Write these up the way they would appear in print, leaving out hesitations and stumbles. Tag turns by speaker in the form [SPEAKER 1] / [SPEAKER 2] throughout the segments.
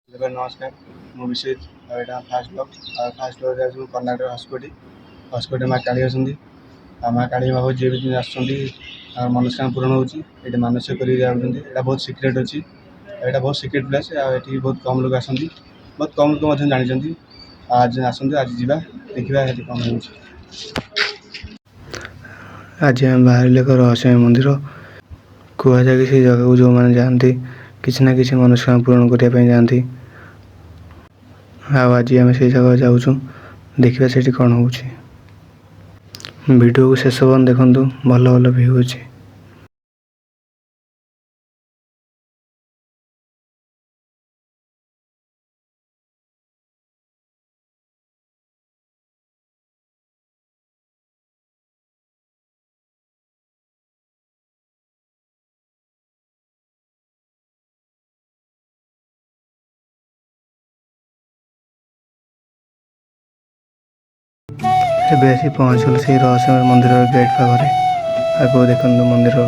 [SPEAKER 1] नमस्कार मु विश्वजित यहाँ फास्ट ब्लॉग आज कर्णाटक हस्कोटे माँ काली अच्छा माँ काली बाबू जी भी दिन मनस्कामना पूरण होती मानसिक कर बहुत सिक्रेट अच्छी यहाँ बहुत सिक्रेट प्लेस ये बहुत कम लोग आसती बहुत कम लोग जानते आज आसतु आज जा देखा कौन हो आज आम बाहर एक रहस्यमय मंदिर कहुए कि से जगह को जो मैंने जाती किसी ना किसी मनस्कामना पूरण करने जाती आज आम से जगह जाऊँ देखा से कौन हो वीडियो को शेष पर्यंत देखूँ भल भल व्यू अच्छे ଏବେ ଆସି ପହଞ୍ଚିଗଲୁ ସେଇ ରହସ୍ୟମୟ ମନ୍ଦିରର ଗେଟ୍ ପାଖରେ ଆଗକୁ ଦେଖନ୍ତୁ ମନ୍ଦିର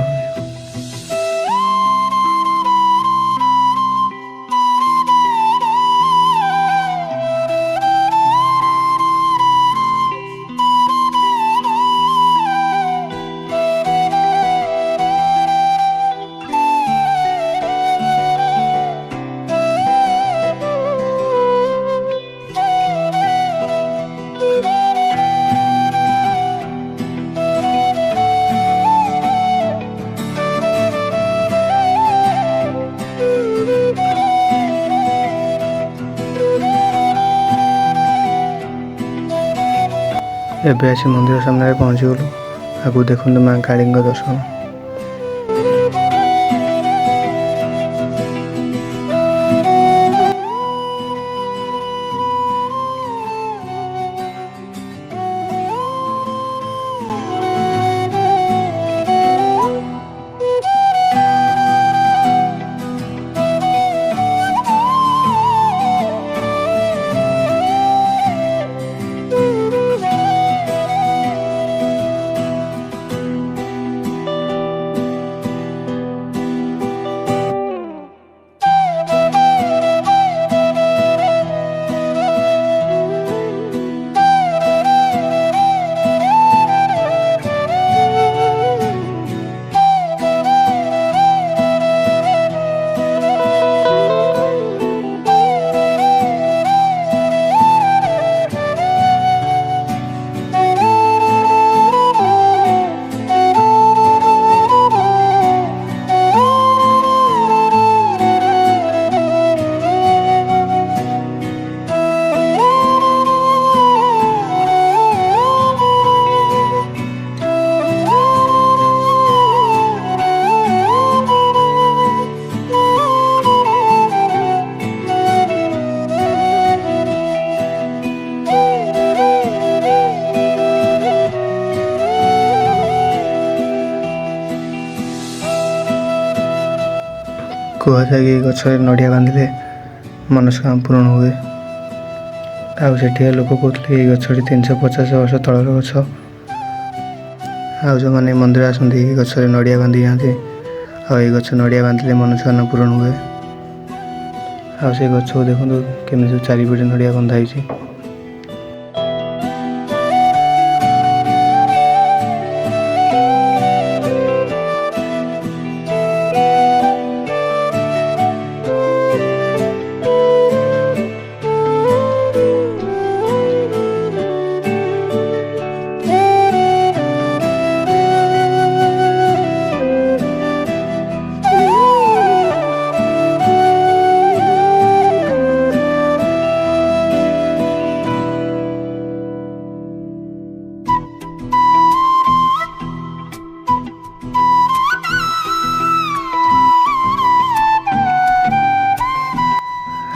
[SPEAKER 1] ଏବେ ଆସି ମନ୍ଦିର ସାମ୍ନାରେ ପହଞ୍ଚିଗଲୁ ଆଗକୁ ଦେଖନ୍ତୁ ମାଁ କାଳୀଙ୍କ ଦର୍ଶନ କୁହାଯାଏ କି ଗଛରେ ନଡ଼ିଆ ବାନ୍ଧିଲେ ମନସ୍କାମନା ପୂରଣ ହୁଏ ଆଉ ସେଠିକା ଲୋକ କହୁଥିଲେ ଏଇ ଗଛଟି 350 ବର୍ଷ ତଳର ଗଛ ଆଉ ଯେଉଁମାନେ ମନ୍ଦିର ଆସନ୍ତି ଏଇ ଗଛରେ ନଡ଼ିଆ ବାନ୍ଧି ଯାଆନ୍ତି ଆଉ ଏଇ ଗଛ ନଡ଼ିଆ ବାନ୍ଧିଲେ ମନସ୍କାମନା ପୂରଣ ହୁଏ ଆଉ ସେ ଗଛକୁ ଦେଖନ୍ତୁ କେମିତି ସବୁ ଚାରିପଟେ ନଡ଼ିଆ ବନ୍ଧା ହେଇଛି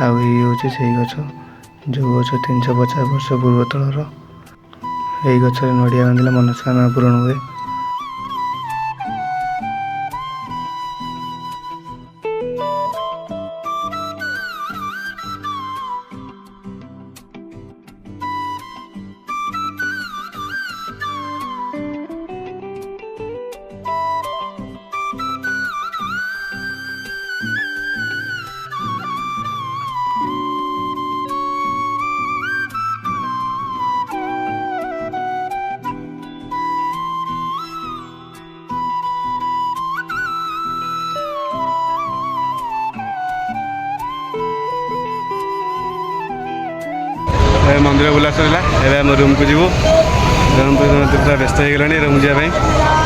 [SPEAKER 1] ଆଉ ଏଇ ହେଉଛି ସେଇ ଗଛ ଯେଉଁ ଗଛ 350 ବର୍ଷ ପୂର୍ବ ତଳର ଏଇ ଗଛରେ ନଡ଼ିଆ ବାନ୍ଧିଲେ ମନସ୍କାମନା ପୂରଣ ହୁଏ
[SPEAKER 2] ମନ୍ଦିର ବୁଲା ସରିଲା। ଏବେ ଆମ ରୁମ୍କୁ ଯିବୁ। ପୁରା ବ୍ୟସ୍ତ ହେଇଗଲାଣି ରୁମ୍ ଯିବା ପାଇଁ।